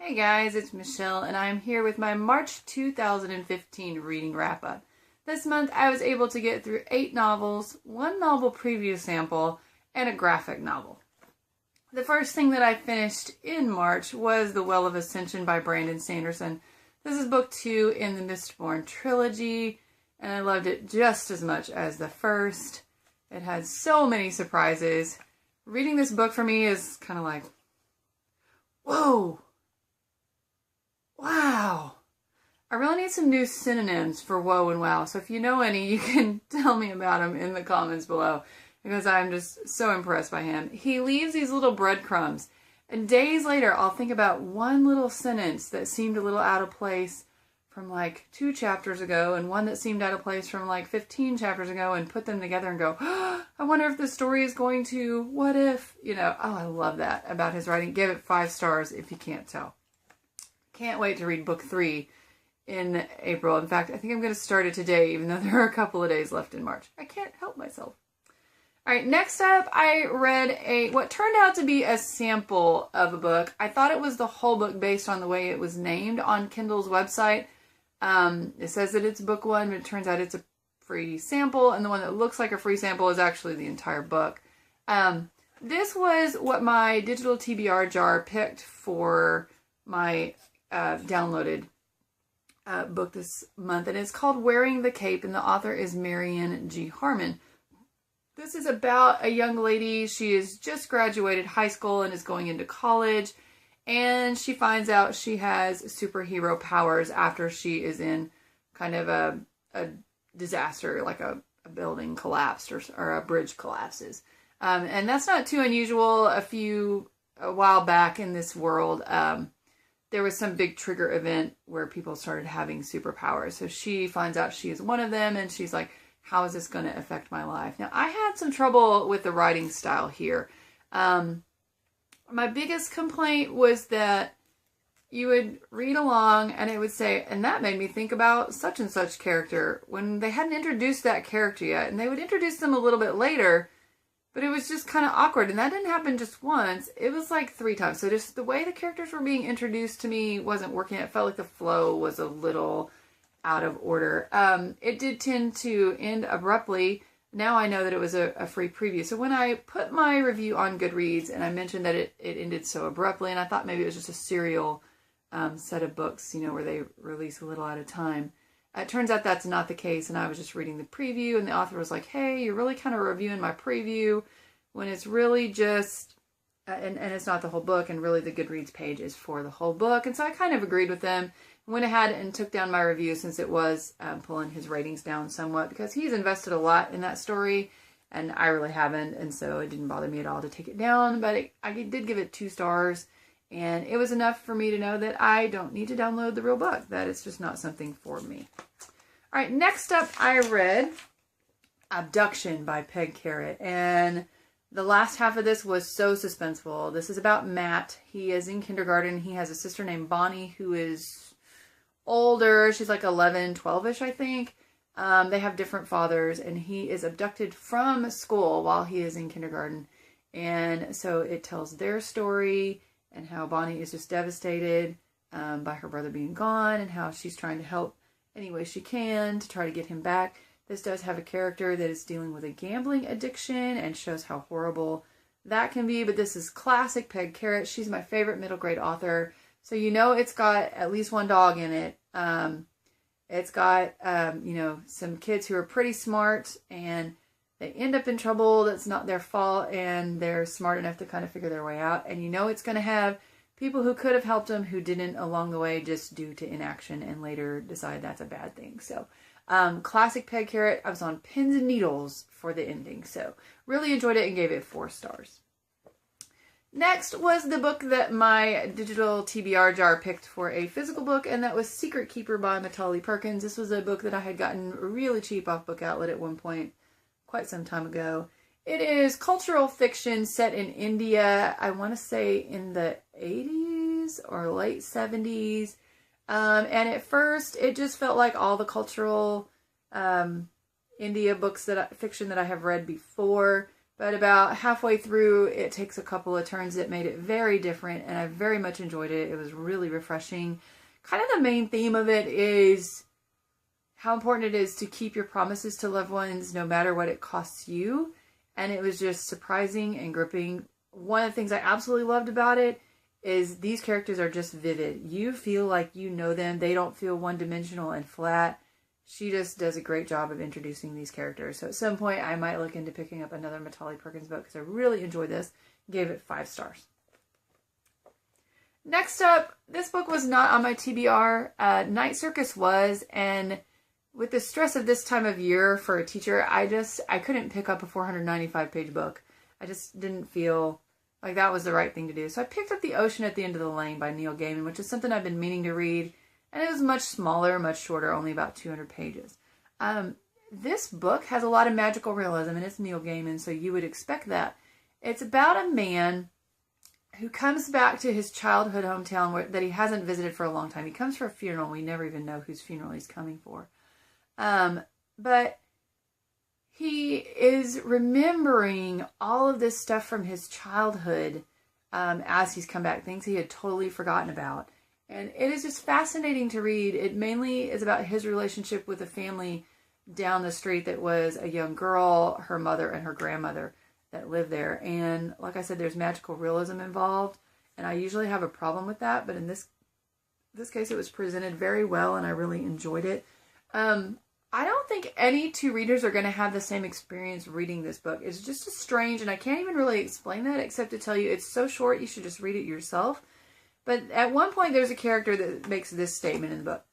Hey guys, it's Michelle and I'm here with my March 2015 reading wrap-up. This month I was able to get through 8 novels, 1 novel preview sample, and a graphic novel. The first thing that I finished in March was The Well of Ascension by Brandon Sanderson. This is book 2 in the Mistborn trilogy, and I loved it just as much as the first. It had so many surprises. Reading this book for me is kind of like, whoa! Wow. I really need some new synonyms for whoa and wow. So if you know any, you can tell me about them in the comments below, because I'm just so impressed by him. He leaves these little breadcrumbs, and days later I'll think about one little sentence that seemed a little out of place from like 2 chapters ago, and one that seemed out of place from like 15 chapters ago, and put them together and go, oh, I wonder if the story is going to, what if, oh, I love that about his writing. Give it 5 stars if you can't tell. Can't wait to read book 3 in April. In fact, I think I'm going to start it today, even though there are a couple of days left in March. I can't help myself. All right, next up, I read what turned out to be a sample of a book. I thought it was the whole book based on the way it was named on Kindle's website. It says that it's book 1, but it turns out it's a free sample, and the one that looks like a free sample is actually the entire book. This was what my digital TBR jar picked for my downloaded book this month, and it's called Wearing the Cape, and the author is Marian G. Harmon. This is about a young lady. She has just graduated high school and is going into college, and she finds out she has superhero powers after she is in kind of a disaster, like a building collapsed or a bridge collapses. And that's not too unusual. A while back in this world, there was some big trigger event where people started having superpowers. So she finds out she is one of them, and she's like, how is this going to affect my life? Now, I had some trouble with the writing style here. My biggest complaint was that you would read along and it would say, and that made me think about such and such character, when they hadn't introduced that character yet. And they would introduce them a little bit later, but it was just kind of awkward. And that didn't happen just once. It was like 3 times. So just the way the characters were being introduced to me wasn't working. It felt like the flow was a little out of order. It did tend to end abruptly. Now I know that it was a free preview. So when I put my review on Goodreads and I mentioned that it ended so abruptly, and I thought maybe it was just a serial set of books, where they release a little at a time. It turns out that's not the case, and I was just reading the preview, and the author was like, hey, you're really kind of reviewing my preview when it's really just, and it's not the whole book, and really the Goodreads page is for the whole book. And so I kind of agreed with them, went ahead and took down my review since it was pulling his ratings down somewhat, because he's invested a lot in that story, and I really haven't, and so it didn't bother me at all to take it down, but I did give it 2 stars. And it was enough for me to know that I don't need to download the real book, that it's just not something for me. All right, next up I read Abduction by Peg Carrot, and the last half of this was so suspenseful. This is about Matt. He is in kindergarten. He has a sister named Bonnie who is older. She's like 11, 12-ish, I think. They have different fathers, and he is abducted from school while he is in kindergarten. And so it tells their story, and how Bonnie is just devastated by her brother being gone, and how she's trying to help any way she can to try to get him back. This does have a character that is dealing with a gambling addiction and shows how horrible that can be, but this is classic Peg Carrot. She's my favorite middle grade author, so it's got at least 1 dog in it. It's got, some kids who are pretty smart, and they end up in trouble that's not their fault, and they're smart enough to kind of figure their way out. And it's going to have people who could have helped them who didn't along the way just due to inaction and later decide that's a bad thing. So classic Peg Carrot. I was on pins and needles for the ending. So really enjoyed it and gave it 4 stars. Next was the book that my digital TBR jar picked for a physical book, and that was Secret Keeper by Macaulay Perkins. This was a book that I had gotten really cheap off Book Outlet at one point, quite some time ago. It is cultural fiction set in India, I want to say in the 80s or late 70s. And at first, it just felt like all the cultural India books fiction that I have read before. But about halfway through, it takes a couple of turns that made it very different, and I very much enjoyed it. It was really refreshing. Kind of the main theme of it is how important it is to keep your promises to loved ones no matter what it costs you. And it was just surprising and gripping. One of the things I absolutely loved about it is these characters are just vivid. You feel like you know them. They don't feel one-dimensional and flat. She just does a great job of introducing these characters. So at some point, I might look into picking up another Macaulay Perkins book because I really enjoyed this. Gave it 5 stars. Next up, this book was not on my TBR. Night Circus was, and with the stress of this time of year for a teacher, I couldn't pick up a 495-page book. I just didn't feel like that was the right thing to do. So I picked up The Ocean at the End of the Lane by Neil Gaiman, which is something I've been meaning to read. And it was much smaller, much shorter, only about 200 pages. This book has a lot of magical realism, and it's Neil Gaiman, so you would expect that. It's about a man who comes back to his childhood hometown that he hasn't visited for a long time. He comes for a funeral. We never even know whose funeral he's coming for. But he is remembering all of this stuff from his childhood as he's come back, things he had totally forgotten about. And it is just fascinating to read. It mainly is about his relationship with a family down the street that was a young girl, her mother, and her grandmother that lived there. And like I said, there's magical realism involved. And I usually have a problem with that. But in this case, it was presented very well, and I really enjoyed it. I don't think any two readers are going to have the same experience reading this book. It's just a strange, and I can't even really explain that except to tell you it's so short, you should just read it yourself. But at one point, there's a character that makes this statement in the book.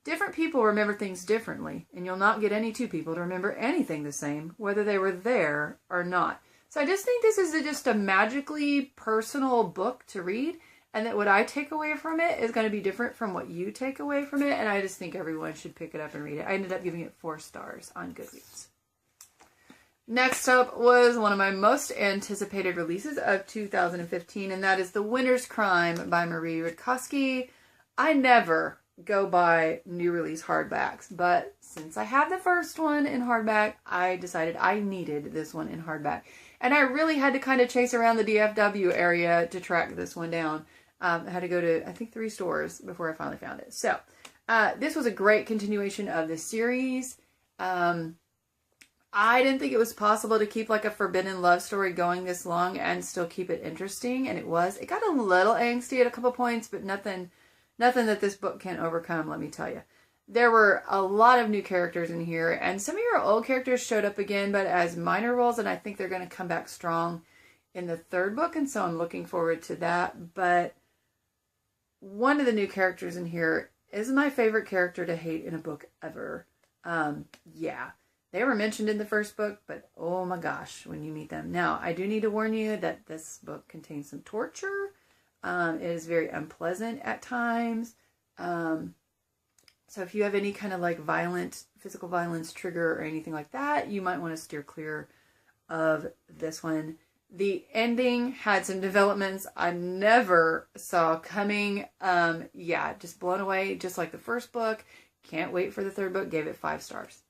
Different people remember things differently, and you'll not get any two people to remember anything the same, whether they were there or not. So I just think this is just a magically personal book to read, and that what I take away from it is going to be different from what you take away from it, and I just think everyone should pick it up and read it. I ended up giving it 4 stars on Goodreads. Next up was one of my most anticipated releases of 2015, and that is The Winter's Crime by Marie Rudkowski. I never go buy new release hardbacks, but since I have the first one in hardback, I decided I needed this one in hardback. And I really had to kind of chase around the DFW area to track this one down. I had to go to, I think, 3 stores before I finally found it. So, this was a great continuation of the series. I didn't think it was possible to keep like a forbidden love story going this long and still keep it interesting, and it was. It got a little angsty at a couple points, but nothing that this book can't overcome, let me tell you. There were a lot of new characters in here, and some of your old characters showed up again, but as minor roles, and I think they're going to come back strong in the 3rd book, and so I'm looking forward to that. But one of the new characters in here is my favorite character to hate in a book ever. Yeah. They were mentioned in the 1st book, but oh my gosh, when you meet them. Now, I do need to warn you that this book contains some torture. It is very unpleasant at times. So if you have any kind of like physical violence trigger or anything like that, you might want to steer clear of this one. The ending had some developments I never saw coming. Yeah, just blown away, just like the 1st book. Can't wait for the 3rd book. Gave it 5 stars.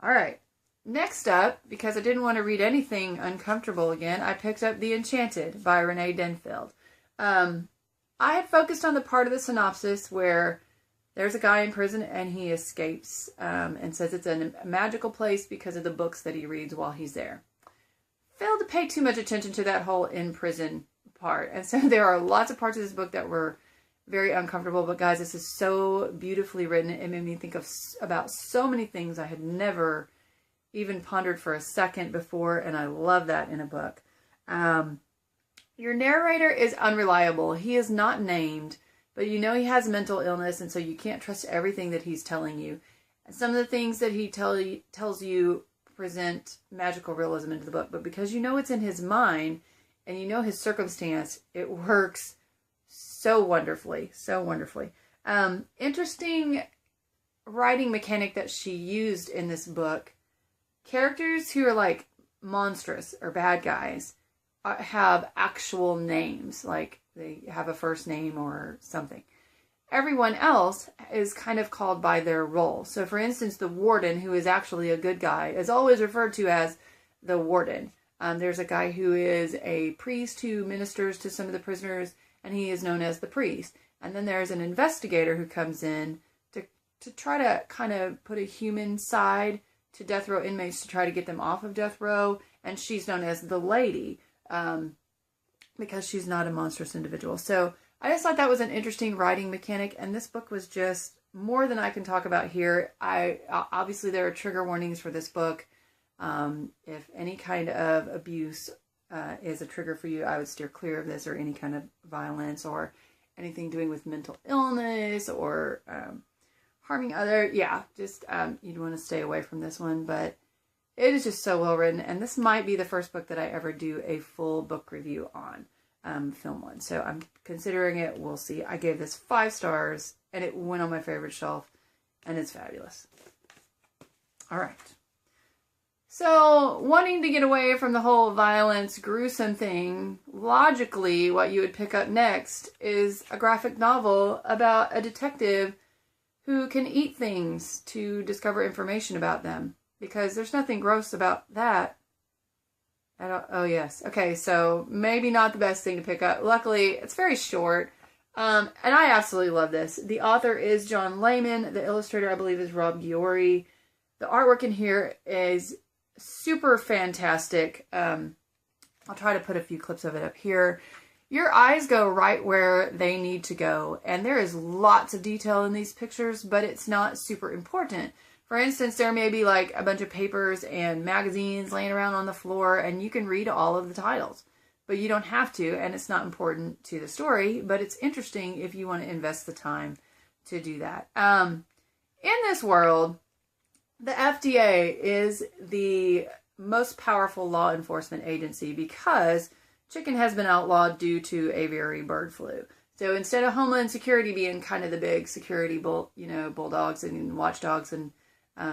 All right. Next up, because I didn't want to read anything uncomfortable again, I picked up The Enchanted by Renee Denfeld. I had focused on the part of the synopsis where there's a guy in prison and he escapes and says it's a magical place because of the books that he reads while he's there. Failed to pay too much attention to that whole in prison part. And so there are lots of parts of this book that were very uncomfortable, but guys, this is so beautifully written. It made me think about so many things I had never even pondered for a second before, and I love that in a book. Your narrator is unreliable. He is not named, but you know he has mental illness, and so you can't trust everything that he's telling you. And some of the things that he tells you present magical realism into the book, but because you know it's in his mind, and you know his circumstance, it works so wonderfully, so wonderfully. Interesting writing mechanic that she used in this book. Characters who are like monstrous or bad guys have actual names, like they have a first name or something. Everyone else is kind of called by their role. So for instance, the warden, who is actually a good guy, is always referred to as the warden. There's a guy who is a priest who ministers to some of the prisoners, and he is known as the priest. And then there's an investigator who comes in to try to kind of put a human side to death row inmates to try to get them off of death row. And she's known as the lady because she's not a monstrous individual. So I just thought that was an interesting writing mechanic. And this book was just more than I can talk about here. Obviously, there are trigger warnings for this book. If any kind of abuse is a trigger for you, I would steer clear of this, or any kind of violence or anything doing with mental illness or harming other. Yeah, just you'd want to stay away from this one. But it is just so well written, and this might be the first book that I ever do a full book review on, film one. So I'm considering it. We'll see. I gave this 5 stars, and it went on my favorite shelf, and it's fabulous. All right. So, wanting to get away from the whole violence, gruesome thing, logically, what you would pick up next is a graphic novel about a detective who can eat things to discover information about them. Because there's nothing gross about that. Oh, yes. Okay, so maybe not the best thing to pick up. Luckily, it's very short. And I absolutely love this. The author is John Layman. The illustrator, I believe, is Rob Giori. The artwork in here is super fantastic. I'll try to put a few clips of it up here. Your eyes go right where they need to go. And there is lots of detail in these pictures, but it's not super important. For instance, there may be like a bunch of papers and magazines laying around on the floor, and you can read all of the titles. But you don't have to, and it's not important to the story, but it's interesting if you want to invest the time to do that. In this world, the FDA is the most powerful law enforcement agency because chicken has been outlawed due to aviary bird flu. So instead of Homeland Security being kind of the big security bulldogs and watchdogs and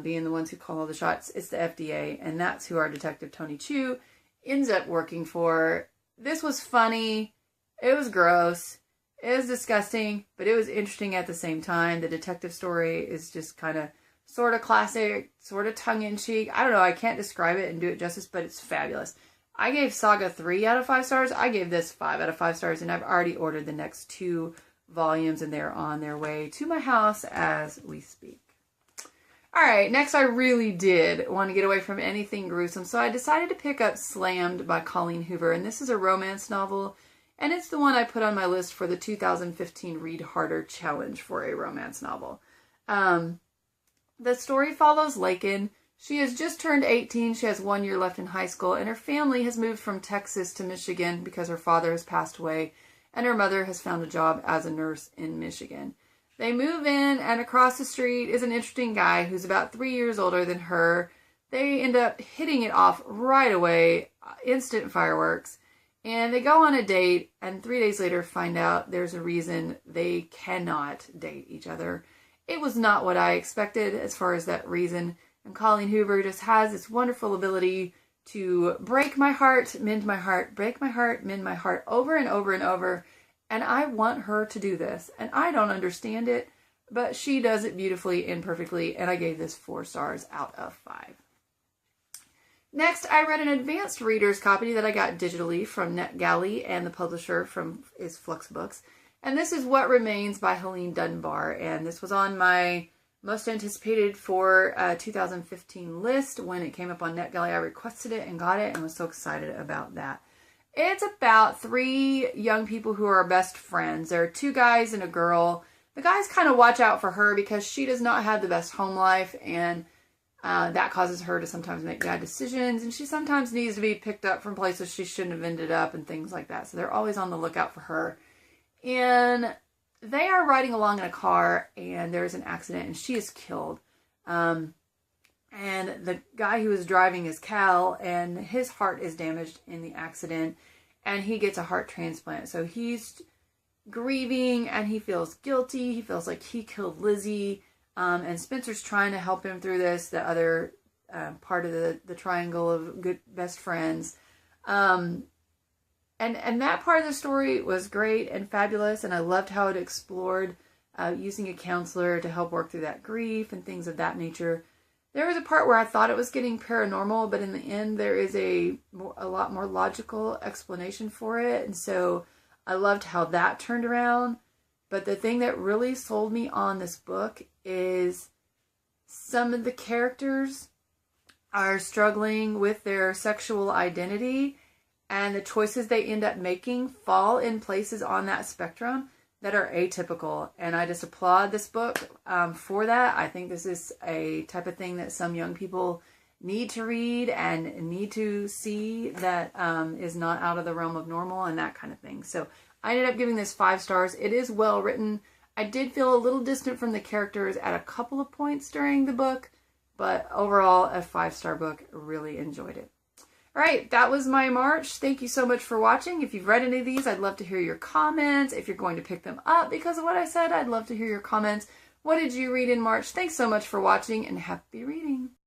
being the ones who call all the shots, it's the FDA, and that's who our detective Tony Chu ends up working for. This was funny, it was gross, it was disgusting, but it was interesting at the same time. The detective story is just kind of sort of classic, sort of tongue-in-cheek. I don't know, I can't describe it and do it justice, but it's fabulous. I gave Saga 3 out of 5 stars. I gave this 5 out of 5 stars, and I've already ordered the next 2 volumes, and they're on their way to my house as we speak. Alright, next I really did want to get away from anything gruesome, so I decided to pick up Slammed by Colleen Hoover, and this is a romance novel, and it's the one I put on my list for the 2015 Read Harder Challenge for a romance novel. The story follows Lakin. She has just turned 18, she has 1 year left in high school, and her family has moved from Texas to Michigan because her father has passed away, and her mother has found a job as a nurse in Michigan. They move in, and across the street is an interesting guy who's about 3 years older than her. They end up hitting it off right away, instant fireworks, and they go on a date, and 3 days later find out there's a reason they cannot date each other. It was not what I expected as far as that reason, and Colleen Hoover just has this wonderful ability to break my heart, mend my heart, break my heart, mend my heart, over and over and over. And I want her to do this. And I don't understand it, but she does it beautifully and perfectly. And I gave this 4 stars out of 5. Next, I read an advanced reader's copy that I got digitally from NetGalley, and the publisher is Flux Books. And this is What Remains by Helene Dunbar. And this was on my most anticipated for 2015 list. When it came up on NetGalley, I requested it and got it and was so excited about that. It's about 3 young people who are best friends. There are 2 guys and a girl. The guys kind of watch out for her because she does not have the best home life, and that causes her to sometimes make bad decisions, and she sometimes needs to be picked up from places she shouldn't have ended up and things like that. So they're always on the lookout for her. And they are riding along in a car, and there's an accident, and she is killed. And the guy who is driving is Cal, and his heart is damaged in the accident, and he gets a heart transplant. So he's grieving, and he feels guilty. He feels like he killed Lizzie, and Spencer's trying to help him through this, the other part of the triangle of good best friends. And that part of the story was great and fabulous, and I loved how it explored using a counselor to help work through that grief and things of that nature. There was a part where I thought it was getting paranormal, but in the end there is a lot more logical explanation for it. And so I loved how that turned around. But the thing that really sold me on this book is some of the characters are struggling with their sexual identity, and the choices they end up making fall in places on that spectrum that are atypical. And I just applaud this book for that. I think this is a type of thing that some young people need to read and need to see that is not out of the realm of normal and that kind of thing. So I ended up giving this 5 stars. It is well written. I did feel a little distant from the characters at a couple of points during the book, but overall a 5-star book. Really enjoyed it. All right, that was my March. Thank you so much for watching. If you've read any of these, I'd love to hear your comments. If you're going to pick them up because of what I said, I'd love to hear your comments. What did you read in March? Thanks so much for watching, and happy reading.